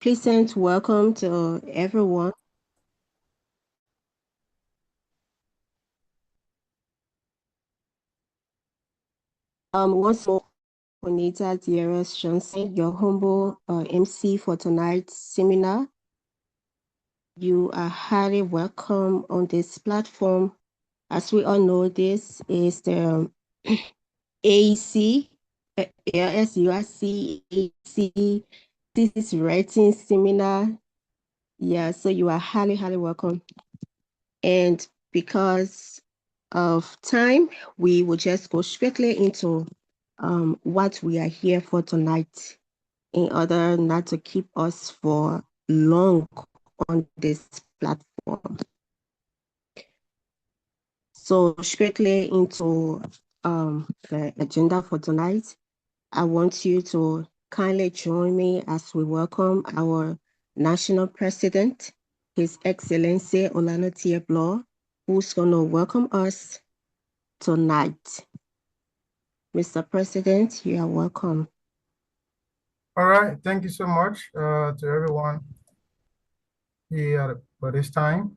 Pleasant welcome to everyone. Once more, Bonita Dieras Johnson, your humble MC for tonight's seminar. You are highly welcome on this platform. As we all know, this is the AEC, ALSURC AEC. This is writing seminar. Yeah, so you are highly welcome. And because of time, we will just go strictly into what we are here for tonight in order not to keep us for long on this platform. So strictly into the agenda for tonight, I want you to kindly join me as we welcome our National President, His Excellency Olano Tieblo, who's going to welcome us tonight. Mr. President, you are welcome. All right, thank you so much to everyone here for this time.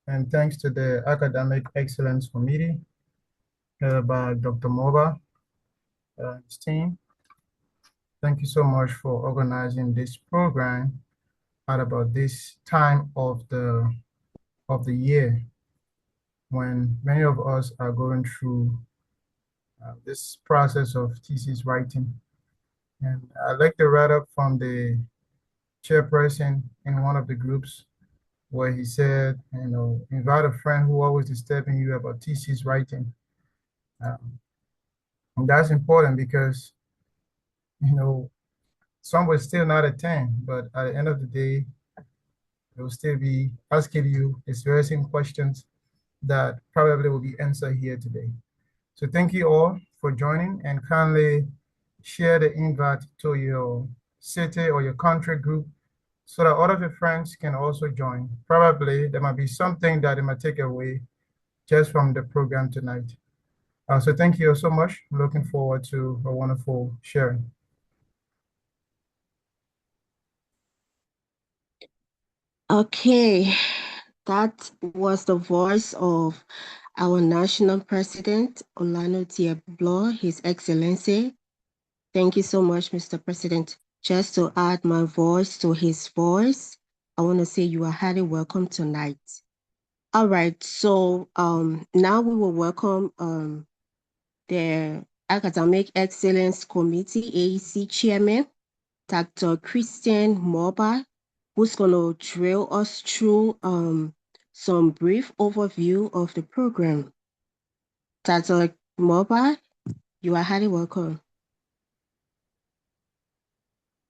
And thanks to the Academic Excellence Committee by Dr. Moba and his team. Thank you so much for organizing this program at about this time of the year when many of us are going through this process of thesis writing. And I'd like to write up from the chairperson in one of the groups where he said, invite a friend who always disturbing you about thesis writing. And that's important because, some will still not attend, but at the end of the day, they will still be asking you these very same questions that probably will be answered here today. So thank you all for joining, and kindly share the invite to your city or your country group so that all of your friends can also join. Probably there might be something that they might take away just from the program tonight. So thank you so much. I'm looking forward to a wonderful sharing. Okay, that was the voice of our national president, Olano Tieblo, His Excellency. Thank you so much, Mr. President. Just to add my voice to his voice, I want to say you are highly welcome tonight. All right, so now we will welcome the Academic Excellence Committee, AEC Chairman, Dr. Christian Morba, who's going to drill us through some brief overview of the program. Dr. Morba, you are highly welcome.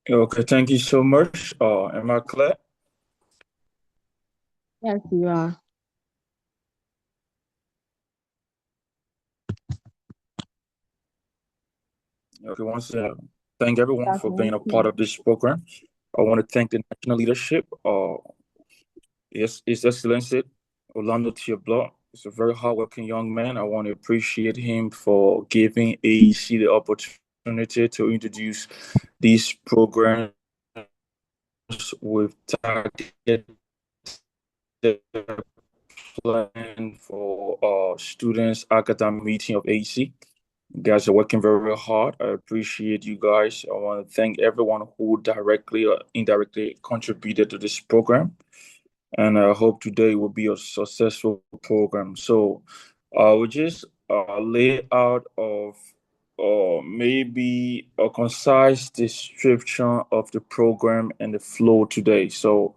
Okay, thank you so much. Am I clear? Yes, you are. Okay, once again, thank everyone for being a part of this program. I want to thank the national leadership. Yes, His Excellency Orlando Tieblo. He's a very hardworking young man. I want to appreciate him for giving AEC the opportunity to introduce these programs with targeted plan for students academic meeting of AEC. You guys are working very hard. I appreciate you guys. I want to thank everyone who directly or indirectly contributed to this program. And I hope today will be a successful program. So we just lay out of maybe a concise description of the program and the flow today. So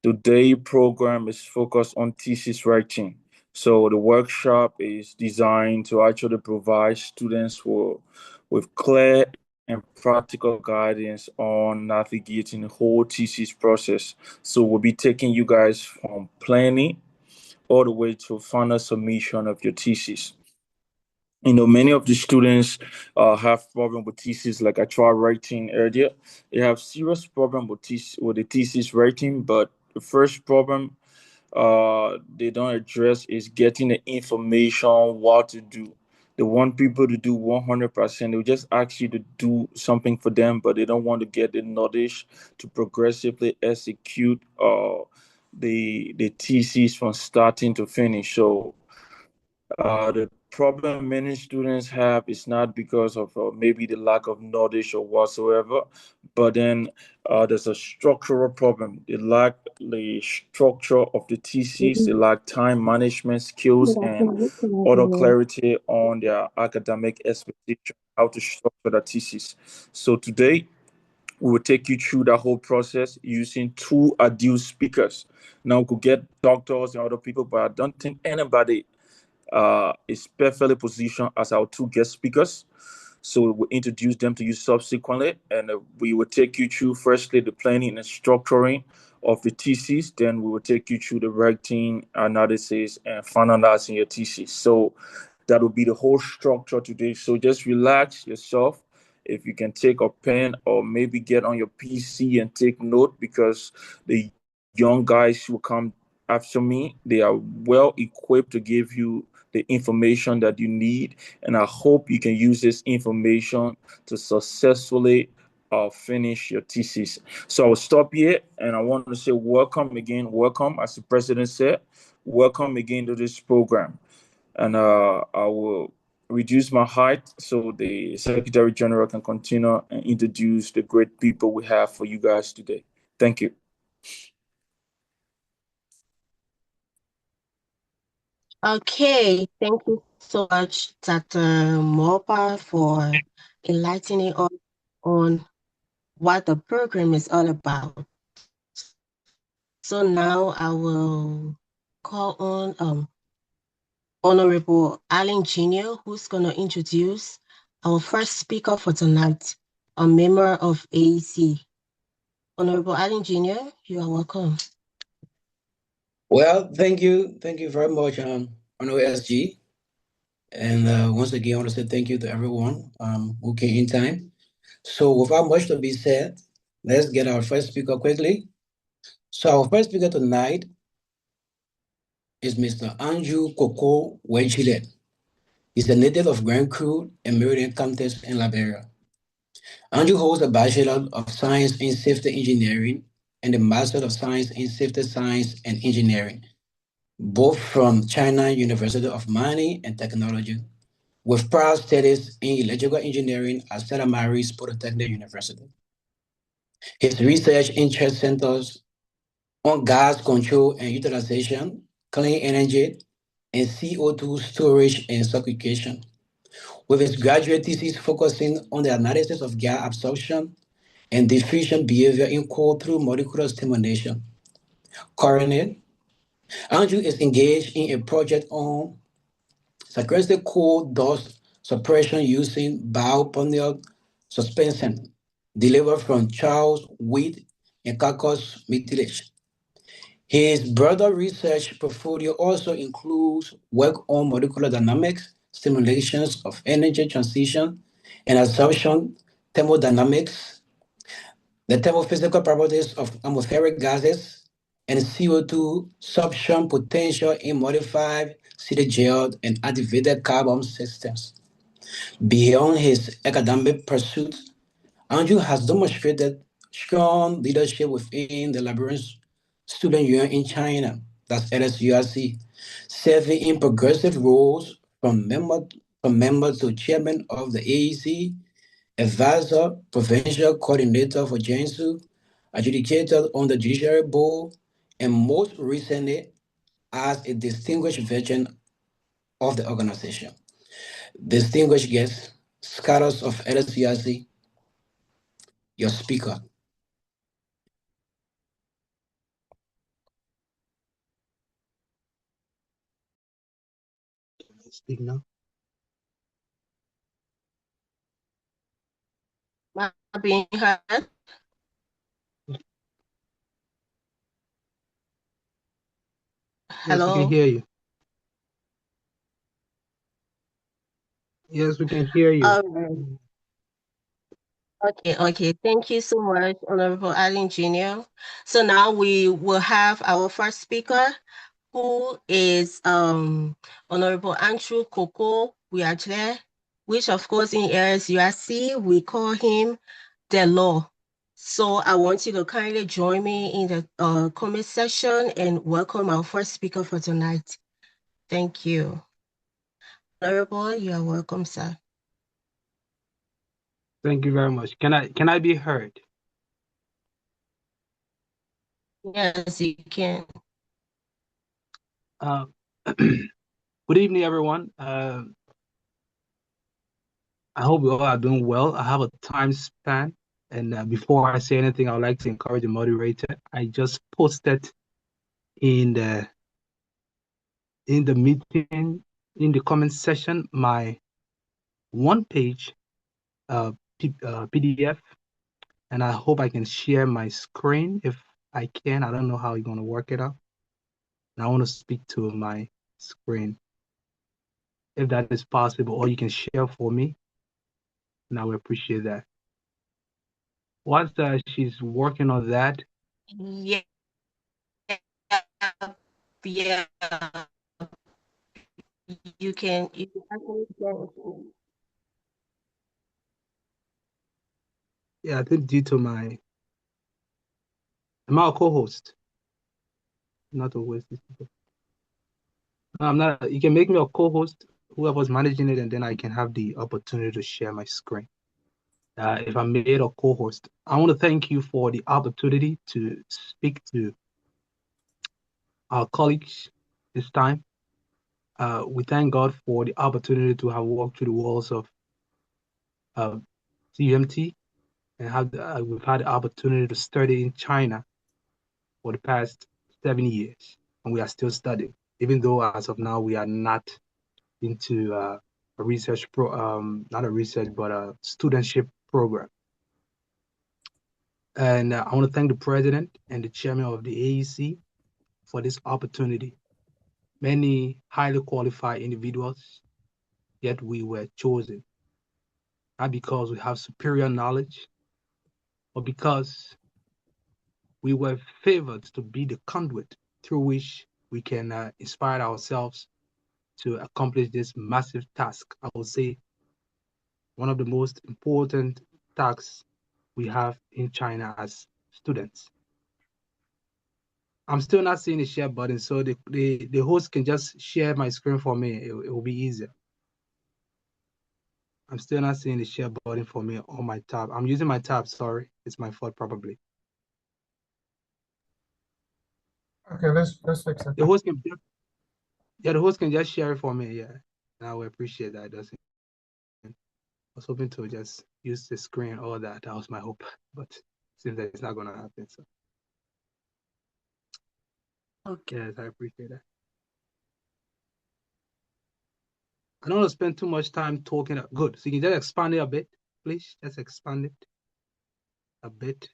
today program is focused on thesis writing. So the workshop is designed to actually provide students with clear and practical guidance on navigating the whole thesis process. So we'll be taking you guys from planning all the way to final submission of your thesis. Many of the students have problem with thesis, like I tried writing earlier. They have serious problem with the thesis writing, but the first problem they don't address is getting the information what to do. They want people to do 100%. They'll just ask you to do something for them, but they don't want to get the knowledge to progressively execute the thesis from starting to finish. So the problem many students have is not because of maybe the lack of knowledge or whatsoever, but then there's a structural problem. They lack the structure of the thesis, they lack time management skills, and other clarity on their academic expectation, how to structure the thesis. So today, we will take you through that whole process using two ideal speakers. Now, we could get doctors and other people, but I don't think anybody is perfectly positioned as our two guest speakers. So we will introduce them to you subsequently, and we will take you through firstly the planning and structuring of the thesis. Then we will take you through the writing, analysis, and finalizing your thesis. So that will be the whole structure today. So just relax yourself. If you can take a pen or maybe get on your PC and take note, because the young guys who come after me, they are well equipped to give you the information that you need. And I hope you can use this information to successfully finish your thesis. So I will stop here, and I want to say welcome again. Welcome, as the president said, welcome again to this program. And I will reduce my height so the Secretary General can continue and introduce the great people we have for you guys today. Thank you. Okay, thank you so much, Dr. Mopa, for enlightening us on what the program is all about. So now I will call on Honorable Allen Jr., who's going to introduce our first speaker for tonight, a member of AEC. Honorable Allen Jr., you are welcome. Well, thank you. Thank you very much, Honorable SG. And once again, I want to say thank you to everyone who came in time. So without much to be said, let's get our first speaker quickly. So our first speaker tonight is Mr. Andrew Koko Weijlah. He's a native of Grand Crew and Meridian Counties in Liberia. Andrew holds a Bachelor of Science in Safety Engineering and a Master of Science in Safety Science and Engineering, both from China University of Mining and Technology, with prior studies in electrical engineering at Stella Maris Polytechnic University. His research interest centers on gas control and utilization, clean energy, and CO2 storage and segregation, with his graduate thesis focusing on the analysis of gas absorption and diffusion behavior in coal through molecular stimulation. Currently, Andrew is engaged in a project on sequestered coal dust suppression using bioponic suspension delivered from Charles wheat and caucus mutilage. His broader research portfolio also includes work on molecular dynamics, simulations of energy transition and absorption, thermodynamics, the thermophysical properties of atmospheric gases, and CO2 sorption potential in modified city gel and activated carbon systems. Beyond his academic pursuits, Andrew has demonstrated strong leadership within the Liberian Student Union in China, that's LSURC, serving in progressive roles from member to chairman of the AEC, advisor, provincial coordinator for Jiangsu, adjudicator on the judiciary board, and most recently as a distinguished veteran of the organization. Distinguished guests, scholars of LSURC, your speaker. Speak now. Am I being heard? Yes, we Hello? can hear you. Yes, we can hear you. Okay. Thank you so much, Honorable Allen Jr. So now we will have our first speaker, who is Honorable Andrew Koko we are there, which of course in ASURC, we call him the law. So I want you to kindly join me in the comment section and welcome our first speaker for tonight. Thank you. Honorable, you are welcome, sir. Thank you very much. Can I be heard? Yes, you can. Good evening, everyone. I hope you all are doing well. I have a time span, and before I say anything, I would like to encourage the moderator. I just posted in the meeting, in the comment section, my one-page PDF, and I hope I can share my screen if I can. I don't know how you're going to work it out. And I want to speak to my screen, if that is possible, or you can share for me, and I will appreciate that. Once she's working on that, Yeah. Yeah. You can actually share it. yeah, I think due to my, am I a co-host? Not a host. No, I'm not. You can make me a co-host, whoever's managing it, and then I can have the opportunity to share my screen. If I'm made a co-host, I want to thank you for the opportunity to speak to our colleagues this time. We thank God for the opportunity to have walked through the walls of CUMT, and we've had the opportunity to study in China for the past 7 years, and we are still studying, even though as of now we are not into a research not a research, but a studentship program. And I want to thank the president and the chairman of the AEC for this opportunity. Many highly qualified individuals, yet we were chosen, not because we have superior knowledge, but because we were favored to be the conduit through which we can inspire ourselves to accomplish this massive task. I would say one of the most important tasks we have in China as students. I'm still not seeing the share button, so the host can just share my screen for me. It will be easier. I'm still not seeing the share button for me on my tab. I'm using my tab, sorry. It's my fault, probably. Okay, let's fix it. The host can the host can just share it for me, yeah. And I will appreciate that. I was hoping to just use the screen, all that. That was my hope, but seems that it's not gonna happen. So Okay. yes, I appreciate that. I don't want to spend too much time talking. Good. So you can just expand it a bit, please. Just expand it a bit.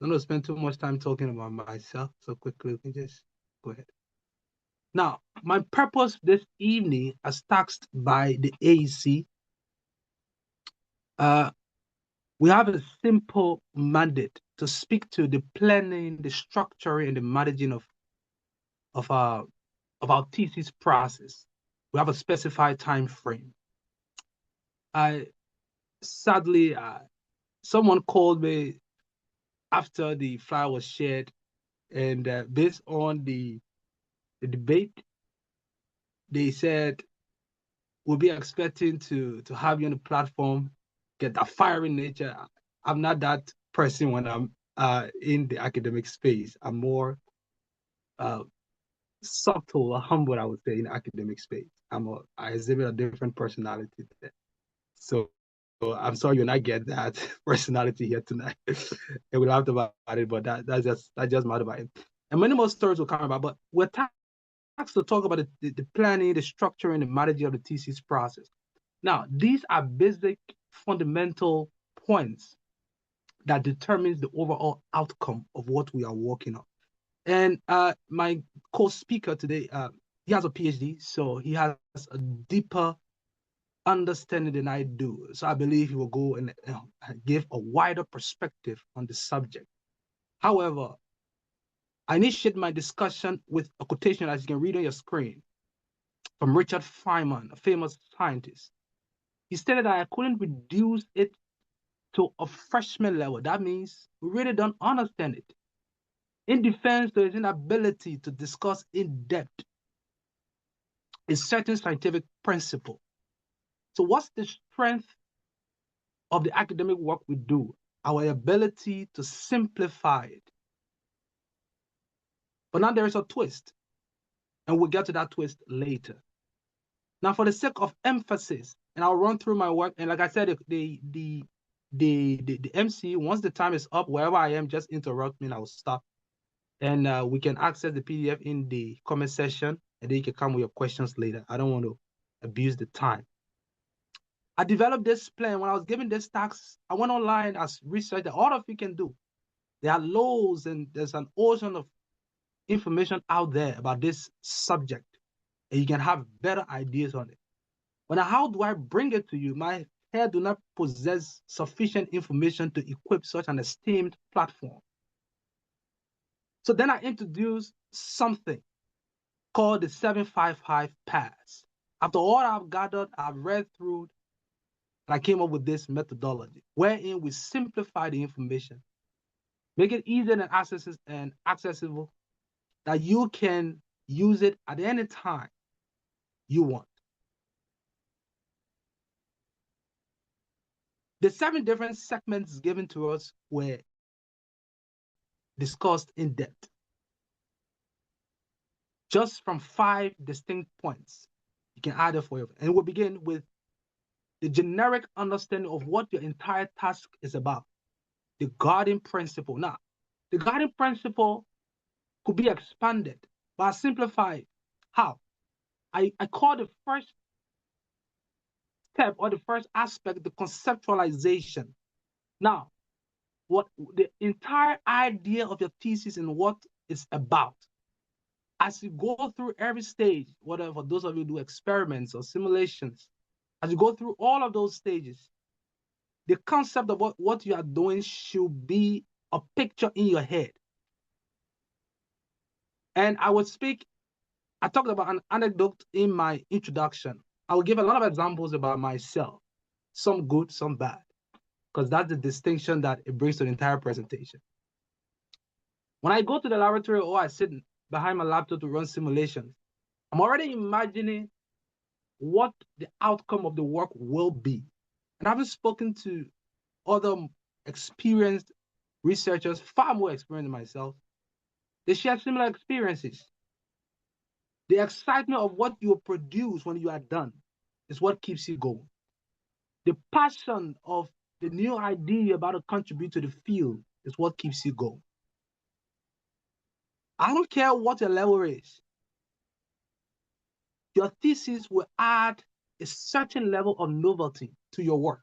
I don't want to spend too much time talking about myself. So quickly, we can just go ahead. Now, my purpose this evening, as taxed by the AEC, we have a simple mandate to speak to the planning, the structuring, and the managing of our thesis process. We have a specified time frame. Sadly, someone called me after the flyer was shared, and based on the debate, they said we'll be expecting to have you on the platform, get that fiery nature. I'm not that person when I'm in the academic space. I'm more subtle or humble, I would say, in the academic space. I exhibit a different personality there. So I'm sorry you're not get that personality here tonight. And we laughed about it, but that's just my about it. And many more stories will come about, but we're tasked to talk about the planning, the structuring, the managing of the thesis process. Now, these are basic fundamental points that determines the overall outcome of what we are working on. And my co-speaker today, he has a PhD, so he has a deeper understanding than I do. So I believe he will go and give a wider perspective on the subject. However, I initiate my discussion with a quotation, as you can read on your screen, from Richard Feynman, a famous scientist. He stated that I couldn't reduce it to a freshman level. That means we really don't understand it. In defense, there is an inability to discuss in depth a certain scientific principle. So what's the strength of the academic work we do? Our ability to simplify it. But now there is a twist, and we'll get to that twist later. Now, for the sake of emphasis, and I'll run through my work, and like I said, the MC, once the time is up, wherever I am, just interrupt me and I'll stop. And we can access the PDF in the comment section, and then you can come with your questions later. I don't want to abuse the time. I developed this plan. When I was given this task, I went online as research that all of you can do. There are loads and there's an ocean of information out there about this subject, and you can have better ideas on it. But now, how do I bring it to you? My head do not possess sufficient information to equip such an esteemed platform. So then I introduced something called the 755 paths. After all I've gathered, I've read through, and I came up with this methodology, wherein we simplify the information, make it easier and accessible, that you can use it at any time you want. The 7 different segments given to us were discussed in depth, just from 5 distinct points. You can add it for you. And we'll begin with the generic understanding of what your entire task is about, the guiding principle. Now, the guiding principle could be expanded, but I simplify it. How? I call the first step or the first aspect the conceptualization. Now, what the entire idea of your thesis and what it's about. As you go through every stage, whatever, for those of you who do experiments or simulations, as you go through all of those stages, the concept of what you are doing should be a picture in your head. And I talked about an anecdote in my introduction. I will give a lot of examples about myself, some good, some bad, because that's the distinction that it brings to the entire presentation. When I go to the laboratory or I sit behind my laptop to run simulations, I'm already imagining what the outcome of the work will be. And I've spoken to other experienced researchers, far more experienced than myself. They share similar experiences. The excitement of what you will produce when you are done is what keeps you going. The passion of the new idea you're about to contribute to the field is what keeps you going. I don't care what your level is. Your thesis will add a certain level of novelty to your work.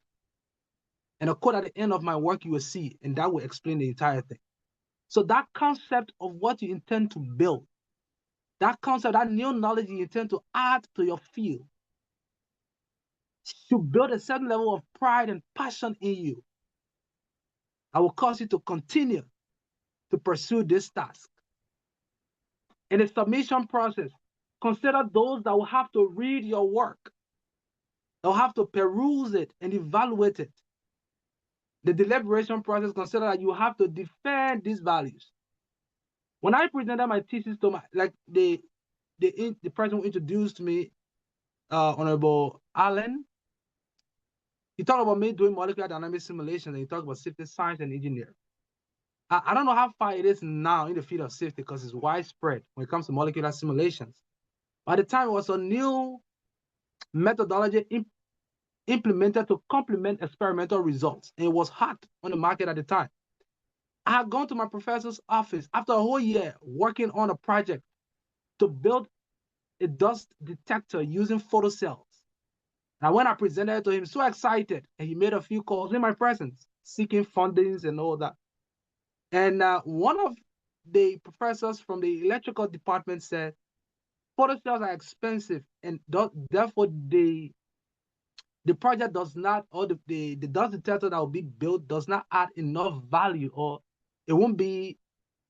And a quote at the end of my work you will see, and that will explain the entire thing. So that concept of what you intend to build, that concept, that new knowledge you intend to add to your field, should build a certain level of pride and passion in you. I will cause you to continue to pursue this task. In the submission process, consider those that will have to read your work. They'll have to peruse it and evaluate it. The deliberation process, consider that you have to defend these values. When I presented my thesis to the person who introduced me, Honorable Allen, he talked about me doing molecular dynamic simulation, and he talked about safety science and engineering. I don't know how far it is now in the field of safety because it's widespread when it comes to molecular simulations. By the time, it was a new methodology implemented to complement experimental results, and it was hot on the market at the time. I had gone to my professor's office after a whole year working on a project to build a dust detector using photocells. And when I presented it to him, so excited, and he made a few calls in my presence, seeking fundings and all that. And one of the professors from the electrical department said, photocells are expensive, and therefore the project does not, or the dust detector that will be built does not add enough value, or it won't be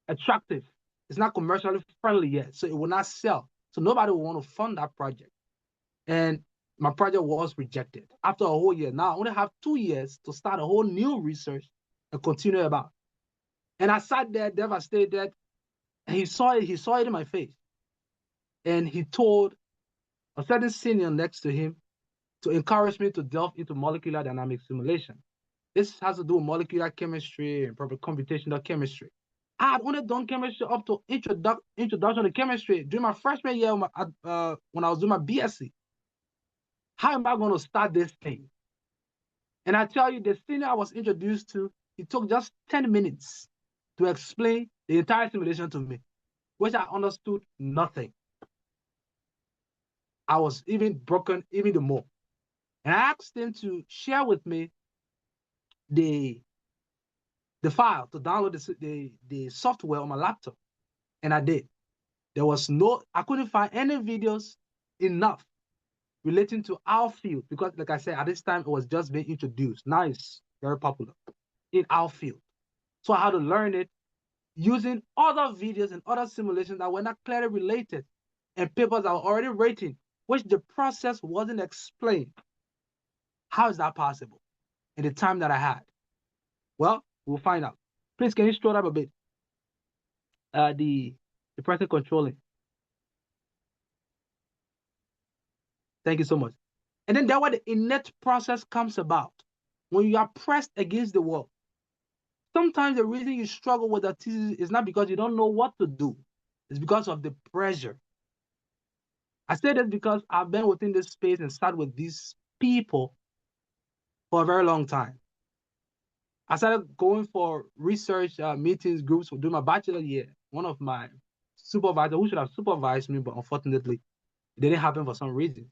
attractive. It's not commercially friendly yet, so it will not sell. So nobody will want to fund that project. And my project was rejected after a whole year. Now I only have 2 years to start a whole new research and continue about. And I sat there devastated, and he saw it in my face. And he told a certain senior next to him to encourage me to delve into molecular dynamic simulation. This has to do with molecular chemistry and proper computational chemistry. I had only done chemistry up to introduction to chemistry during my freshman year when I was doing my BSc. How am I going to start this thing? And I tell you, the senior I was introduced to, it took just 10 minutes to explain the entire simulation to me, which I understood nothing. I was even broken even the more. And I asked him to share with me the file to download the software on my laptop. And I did. I couldn't find any videos enough relating to our field because, like I said, at this time, it was just being introduced. Now it's very popular in our field. So I had to learn it using other videos and other simulations that were not clearly related and papers that were already written, which the process wasn't explained. How is that possible in the time that I had? Well, we'll find out. Please, can you scroll up a bit? The person controlling. Thank you so much. And then that's where the innate process comes about. When you are pressed against the wall, sometimes the reason you struggle with that thesis is not because you don't know what to do. It's because of the pressure. I say this because I've been within this space and sat with these people for a very long time. I started going for research meetings, groups during my bachelor year. One of my supervisors, who should have supervised me, but unfortunately, it didn't happen for some reason.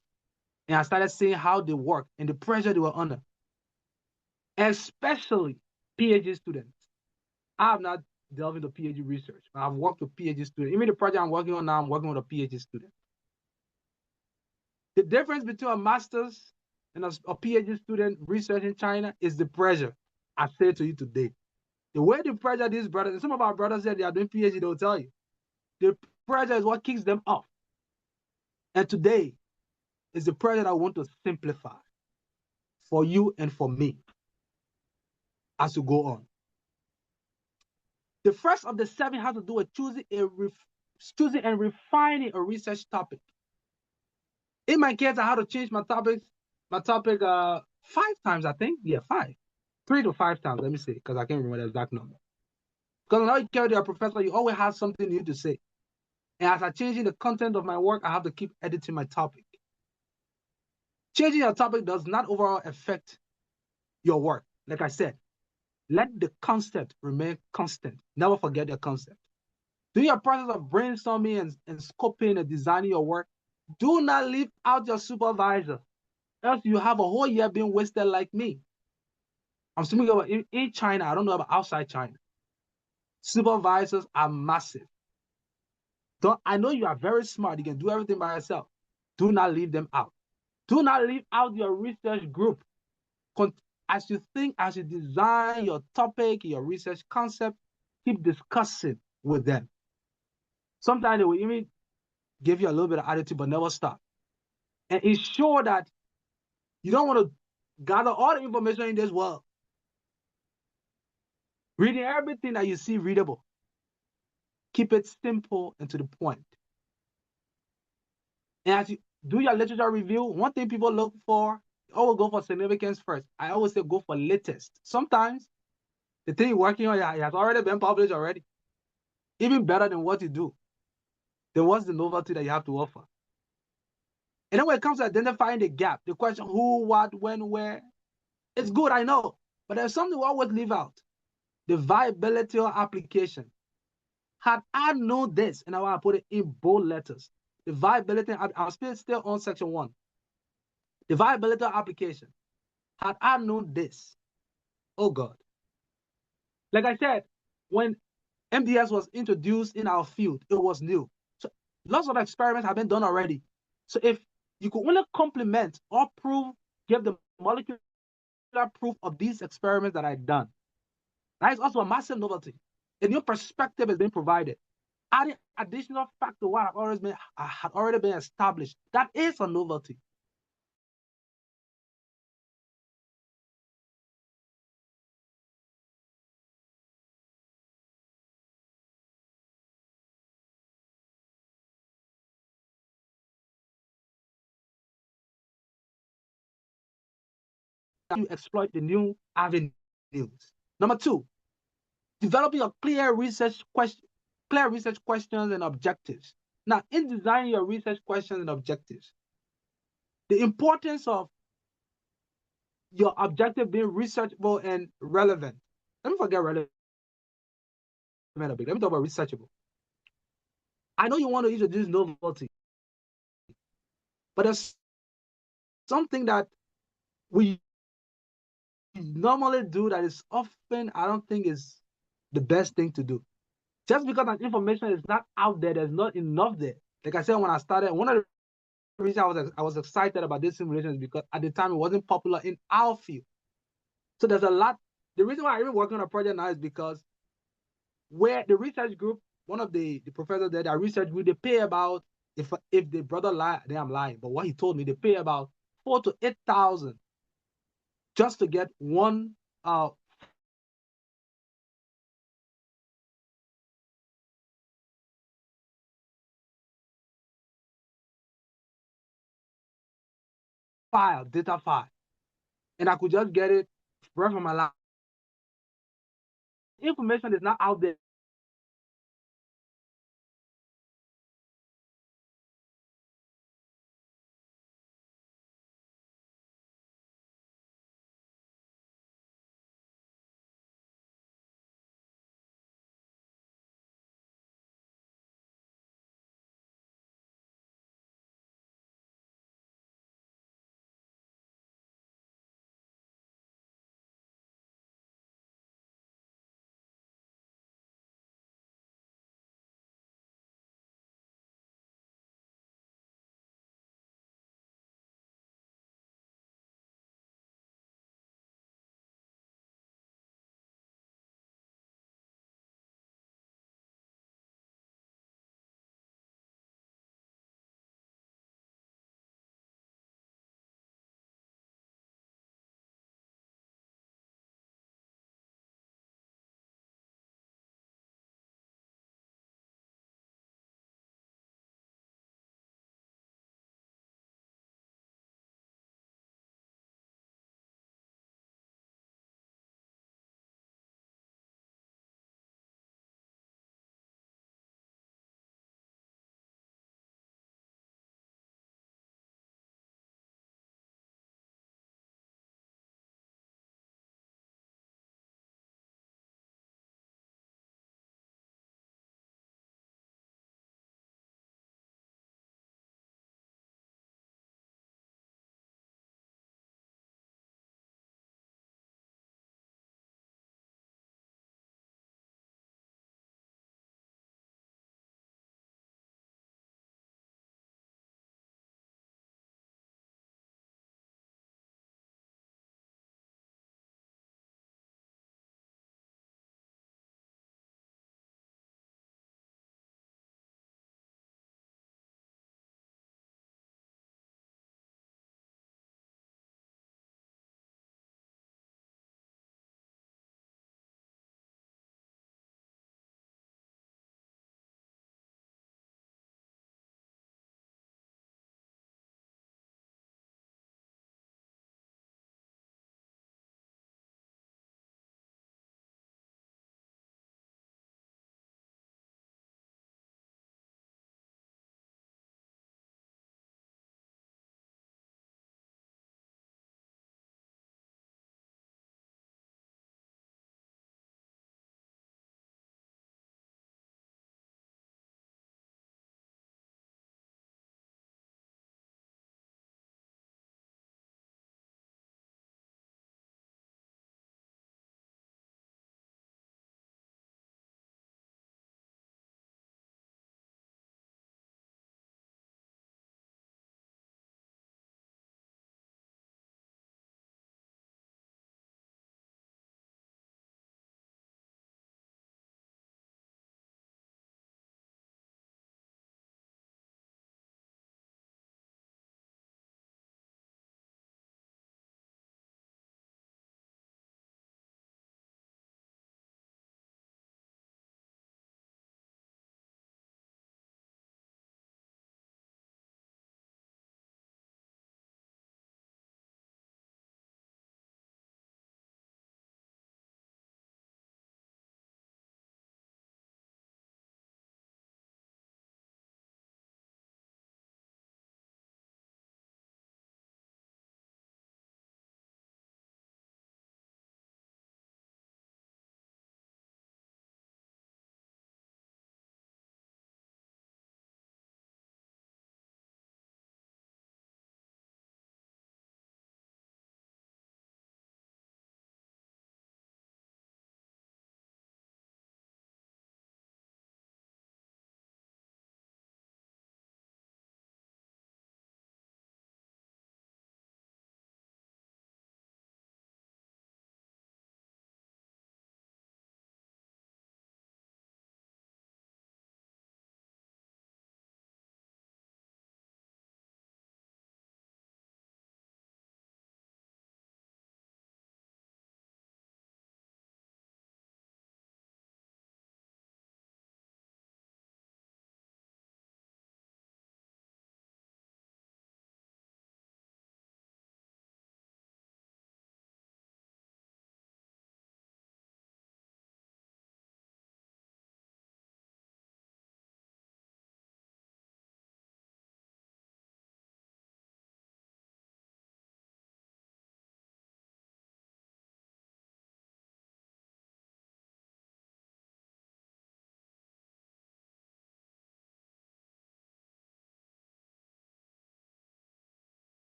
And I started seeing how they work and the pressure they were under, especially PhD students. I have not delved into PhD research, but I've worked with PhD students. Even the project I'm working on now, I'm working with a PhD student. The difference between a master's and a PhD student research in China is the pressure. I say to you today, the way the pressure these brothers, and some of our brothers said they are doing PhD, they'll tell you, the pressure is what kicks them off. And today is the pressure that I want to simplify for you and for me as we go on. The first of the 7 has to do with choosing and refining a research topic. In my case, I had to change my topic 5 times, I think. Yeah, 5. 3 to 5 times, let me say, because I can't remember the exact number. Because now you carry a professor, you always have something new to say. And as I'm changing the content of my work, I have to keep editing my topic. Changing your topic does not overall affect your work. Like I said, let the concept remain constant. Never forget the concept. During your process of brainstorming and scoping and designing your work, do not leave out your supervisor, else you have a whole year being wasted like me. I'm speaking about in China. I don't know about outside China. Supervisors are massive. I know you are very smart. You can do everything by yourself. Do not leave them out. Do not leave out your research group. As you think, as you design your topic, your research concept, keep discussing with them. Sometimes they will even give you a little bit of attitude, but never stop. And ensure that you don't want to gather all the information in this world. Reading everything that you see readable. Keep it simple and to the point. And as you do your literature review, one thing people look for, always go for significance first. I always say go for latest. Sometimes the thing you're working on has already been published already. Even better than what you do. Then what's the novelty that you have to offer? And then when it comes to identifying the gap, the question who, what, when, where, it's good, I know. But there's something we always leave out. The viability of application. Had I known this, and I want to put it in bold letters, the viability, I'm still on section 1. The viability of application. Had I known this, oh God. Like I said, when MDS was introduced in our field, it was new. So lots of experiments have been done already. So if you could only complement or give the molecular proof of these experiments that I've done, that is also a massive novelty. A new perspective has been provided. Adding additional fact to what had already been established. That is a novelty. you exploit the new avenues. Number two, developing a clear research questions and objectives. Now, in designing your research questions and objectives, the importance of your objective being researchable and relevant. Let me forget relevant a bit. Let me talk about researchable. I know you want to introduce novelty, but there's something that we normally do that is often, I don't think, is the best thing to do. Just because that information is not out there, there's not enough there. Like I said, when I started, one of the reasons I was excited about this simulation is because at the time it wasn't popular in our field. So there's a lot. The reason why I'm even working on a project now is because where the research group, one of the professors there, that research group, they pay about, if the brother lie, then I'm lying. But what he told me, they pay about 4,000 to 8,000 just to get one data file. And I could just get it right from my lab. Information is not out there